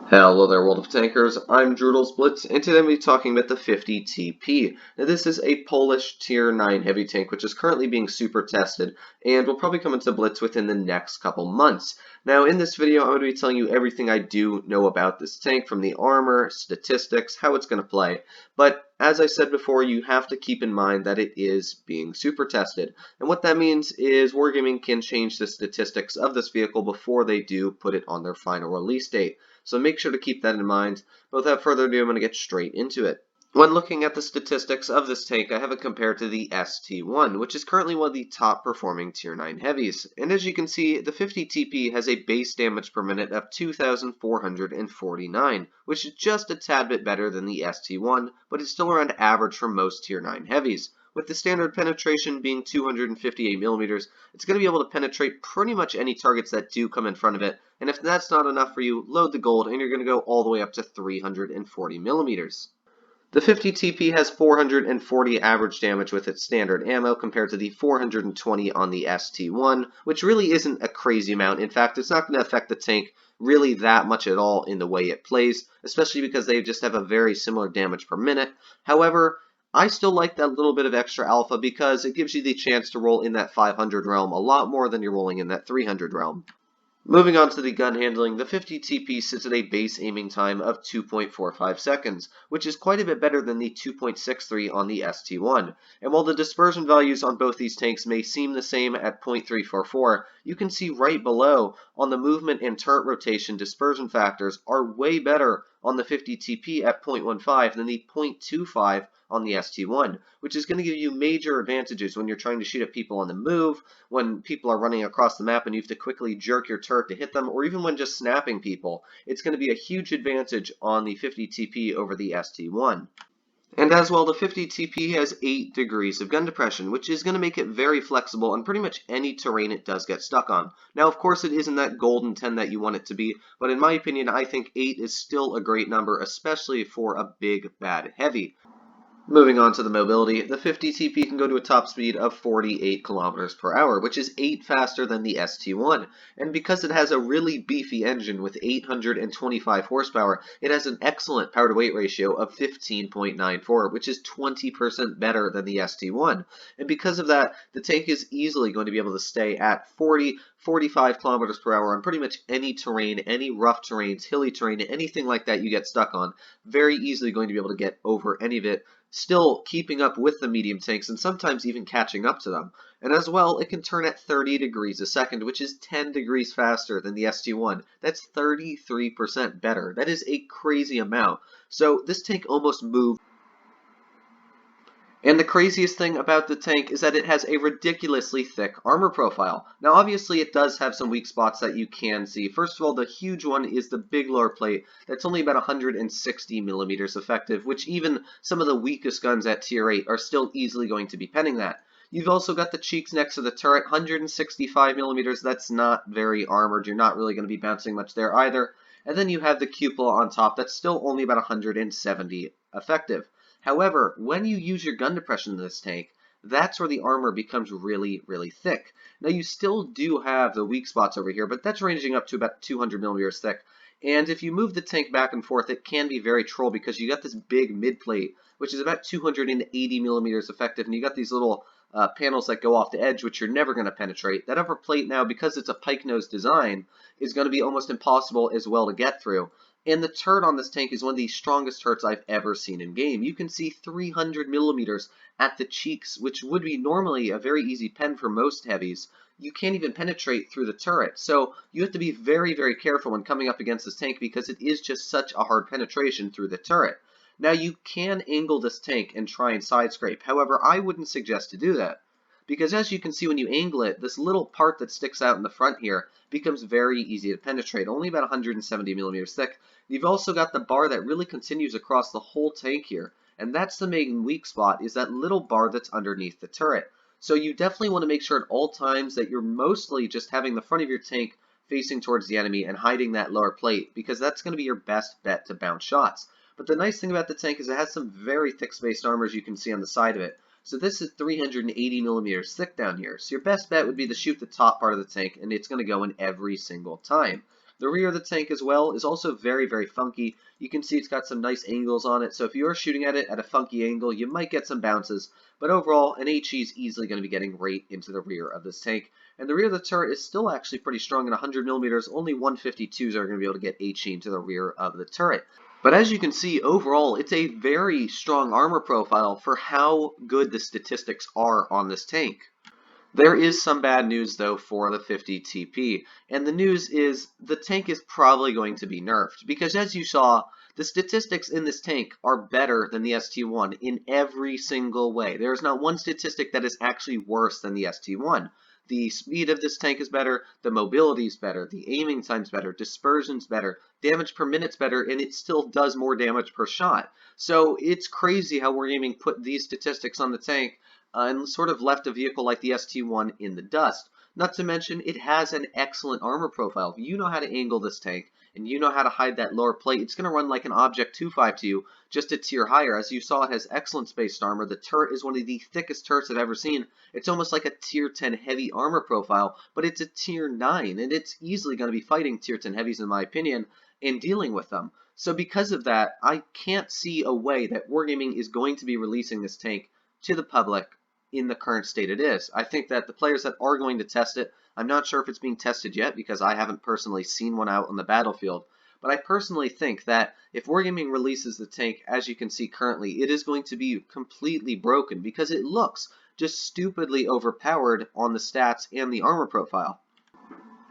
Hello there, World of Tankers. I'm Tanks Blitz, and today I'm going to be talking about the 50 TP. Now, this is a Polish Tier 9 heavy tank, which is currently being super tested, and will probably come into Blitz within the next couple months. Now, in this video, I'm going to be telling you everything I do know about this tank, from the armor, statistics, how it's going to play. But, as I said before, you have to keep in mind that it is being super tested. And what that means is Wargaming can change the statistics of this vehicle before they do put it on their final release date. So make sure to keep that in mind. But without further ado, I'm going to get straight into it. When looking at the statistics of this tank, I have it compared to the ST1, which is currently one of the top performing Tier 9 heavies. And as you can see, the 50 TP has a base damage per minute of 2,449, which is just a tad bit better than the ST1, but it's still around average for most Tier 9 heavies. With the standard penetration being 258 millimeters, it's going to be able to penetrate pretty much any targets that do come in front of it, and if that's not enough for you, load the gold and you're going to go all the way up to 340 millimeters. The 50 TP has 440 average damage with its standard ammo compared to the 420 on the ST1, which really isn't a crazy amount. In fact, it's not going to affect the tank really that much at all in the way it plays, especially because they just have a very similar damage per minute. However, I still like that little bit of extra alpha because it gives you the chance to roll in that 500 realm a lot more than you're rolling in that 300 realm. Moving on to the gun handling, the 50 TP sits at a base aiming time of 2.45 seconds, which is quite a bit better than the 2.63 on the ST1. And while the dispersion values on both these tanks may seem the same at 0.344, you can see right below on the movement and turret rotation dispersion factors are way better on the 50 TP at 0.15 than the 0.25 on the ST1, which is going to give you major advantages when you're trying to shoot at people on the move, when people are running across the map and you have to quickly jerk your turret to hit them, or even when just snapping people. It's going to be a huge advantage on the 50 TP over the ST1. And as well, the 50 TP has 8 degrees of gun depression, which is going to make it very flexible on pretty much any terrain it does get stuck on. Now, of course, it isn't that golden 10 that you want it to be, but in my opinion, I think 8 is still a great number, especially for a big, bad heavy. Moving on to the mobility, the 50 TP can go to a top speed of 48 kilometers per hour, which is 8 faster than the ST1. And because it has a really beefy engine with 825 horsepower, it has an excellent power-to-weight ratio of 15.94, which is 20% better than the ST1. And because of that, the tank is easily going to be able to stay at 45 kilometers per hour on pretty much any terrain, any rough terrains, hilly terrain, anything like that you get stuck on. Very easily going to be able to get over any of it, still keeping up with the medium tanks and sometimes even catching up to them. And as well, it can turn at 30 degrees a second, which is 10 degrees faster than the ST1. That's 33% better. That is a crazy amount. So this tank almost moved. And the craziest thing about the tank is that it has a ridiculously thick armor profile. Now obviously it does have some weak spots that you can see. First of all, the huge one is the big lower plate that's only about 160 millimeters effective, which even some of the weakest guns at tier 8 are still easily going to be penning that. You've also got the cheeks next to the turret, 165 millimeters. That's not very armored. You're not really going to be bouncing much there either. And then you have the cupola on top that's still only about 170 effective. However, when you use your gun depression in this tank, that's where the armor becomes really, really thick. Now, you still do have the weak spots over here, but that's ranging up to about 200 millimeters thick. And if you move the tank back and forth, it can be very troll because you got this big mid plate, which is about 280 millimeters effective, and you got these little panels that go off the edge, which you're never going to penetrate. That upper plate now, because it's a pike nose design, is going to be almost impossible as well to get through. And the turret on this tank is one of the strongest turrets I've ever seen in game. You can see 300 millimeters at the cheeks, which would be normally a very easy pen for most heavies. You can't even penetrate through the turret. So you have to be very, very careful when coming up against this tank because it is just such a hard penetration through the turret. Now you can angle this tank and try and side scrape. However, I wouldn't suggest to do that, because as you can see when you angle it, this little part that sticks out in the front here becomes very easy to penetrate, only about 170 millimeters thick. You've also got the bar that really continues across the whole tank here, and that's the main weak spot, is that little bar that's underneath the turret. So you definitely want to make sure at all times that you're mostly just having the front of your tank facing towards the enemy and hiding that lower plate, because that's going to be your best bet to bounce shots. But the nice thing about the tank is it has some very thick spaced armor, as you can see on the side of it. So this is 380 millimeters thick down here. So your best bet would be to shoot the top part of the tank, and it's going to go in every single time. The rear of the tank as well is also very, very funky. You can see it's got some nice angles on it, so if you're shooting at it at a funky angle, you might get some bounces, but overall, an HE is easily going to be getting right into the rear of this tank. And the rear of the turret is still actually pretty strong at 100mm. Only 152s are going to be able to get HE into the rear of the turret. But as you can see, overall, it's a very strong armor profile for how good the statistics are on this tank. There is some bad news, though, for the 50 TP, and the news is the tank is probably going to be nerfed, because as you saw, the statistics in this tank are better than the ST1 in every single way. There is not one statistic that is actually worse than the ST1. The speed of this tank is better, the mobility is better, the aiming time's better, dispersion's better, damage per minute's better, and it still does more damage per shot. So it's crazy how Wargaming put these statistics on the tank and sort of left a vehicle like the ST1 in the dust. Not to mention, it has an excellent armor profile. If you know how to angle this tank, and you know how to hide that lower plate, it's going to run like an Object 252, just a tier higher. As you saw, it has excellent spaced armor. The turret is one of the thickest turrets I've ever seen. It's almost like a tier 10 heavy armor profile, but it's a tier 9, and it's easily going to be fighting tier 10 heavies, in my opinion, and dealing with them. So because of that, I can't see a way that Wargaming is going to be releasing this tank to the public in the current state it is. I think that the players that are going to test it, I'm not sure if it's being tested yet because I haven't personally seen one out on the battlefield, but I personally think that if Wargaming releases the tank, as you can see currently, it is going to be completely broken because it looks just stupidly overpowered on the stats and the armor profile.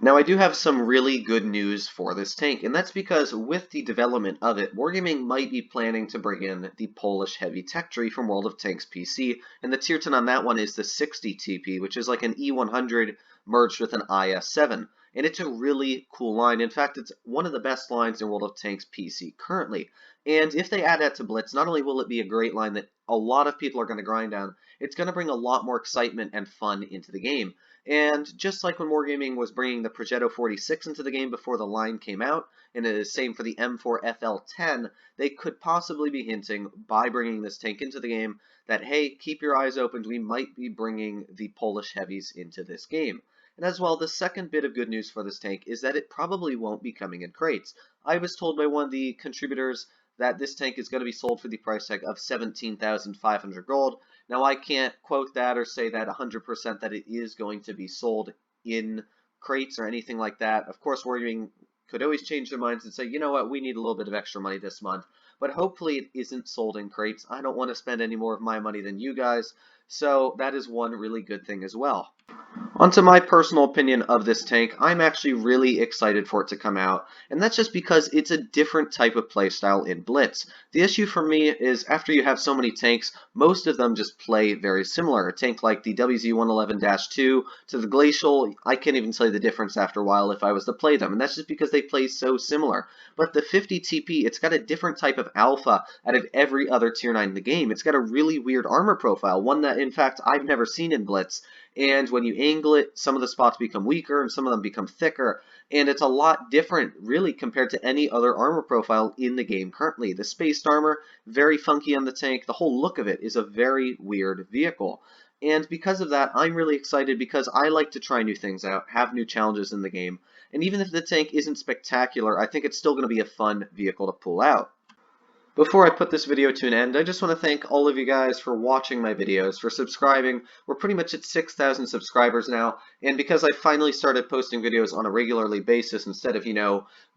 Now I do have some really good news for this tank, and that's because with the development of it, Wargaming might be planning to bring in the Polish heavy tech tree from World of Tanks PC, and the tier 10 on that one is the 60 TP, which is like an E100 merged with an IS7, and it's a really cool line. In fact, it's one of the best lines in World of Tanks PC currently, and if they add that to Blitz, not only will it be a great line that a lot of people are going to grind down, it's going to bring a lot more excitement and fun into the game. And just like when Wargaming was bringing the Progetto 46 into the game before the line came out, and it is the same for the M4 FL10, they could possibly be hinting by bringing this tank into the game that, hey, keep your eyes open, we might be bringing the Polish heavies into this game. And as well, the second bit of good news for this tank is that it probably won't be coming in crates. I was told by one of the contributors that this tank is going to be sold for the price tag of 17,500 gold. Now, I can't quote that or say that 100% that it is going to be sold in crates or anything like that. Of course, Wargaming could always change their minds and say, you know what, we need a little bit of extra money this month. But hopefully it isn't sold in crates. I don't want to spend any more of my money than you guys. So that is one really good thing as well. Onto my personal opinion of this tank, I'm actually really excited for it to come out, and that's just because it's a different type of playstyle in Blitz. The issue for me is after you have so many tanks, most of them just play very similar. A tank like the WZ-111-2 to the Glacial, I can't even tell you the difference after a while if I was to play them, and that's just because they play so similar. But the 50 TP, it's got a different type of alpha out of every other tier 9 in the game. It's got a really weird armor profile, one that in fact I've never seen in Blitz. And when you angle it, some of the spots become weaker and some of them become thicker. And it's a lot different, really, compared to any other armor profile in the game currently. The spaced armor, very funky on the tank. The whole look of it is a very weird vehicle. And because of that, I'm really excited because I like to try new things out, have new challenges in the game. And even if the tank isn't spectacular, I think it's still going to be a fun vehicle to pull out. Before I put this video to an end, I just want to thank all of you guys for watching my videos, for subscribing. We're pretty much at 6,000 subscribers now, and because I finally started posting videos on a regularly basis instead of,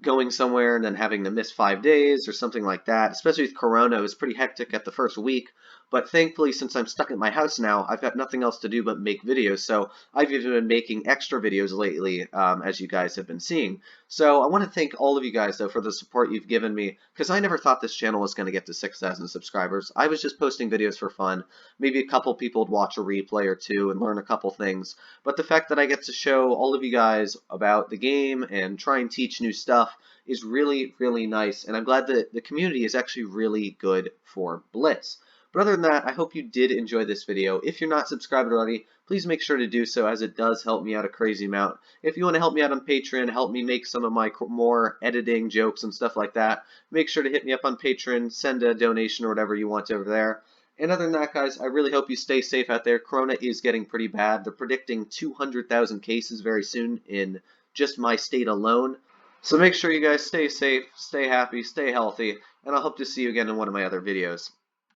going somewhere and then having to miss 5 days or something like that, especially with Corona, it was pretty hectic at the first week. But thankfully, since I'm stuck at my house now, I've got nothing else to do but make videos, so I've even been making extra videos lately, as you guys have been seeing. So I want to thank all of you guys, though, for the support you've given me, because I never thought this channel was going to get to 6,000 subscribers. I was just posting videos for fun. Maybe a couple people would watch a replay or two and learn a couple things. But the fact that I get to show all of you guys about the game and try and teach new stuff is really, really nice, and I'm glad that the community is actually really good for Blitz. But other than that, I hope you did enjoy this video. If you're not subscribed already, please make sure to do so, as it does help me out a crazy amount. If you want to help me out on Patreon, help me make some of my more editing jokes and stuff like that, make sure to hit me up on Patreon, send a donation or whatever you want over there. And other than that, guys, I really hope you stay safe out there. Corona is getting pretty bad. They're predicting 200,000 cases very soon in just my state alone. So make sure you guys stay safe, stay happy, stay healthy, and I'll hope to see you again in one of my other videos.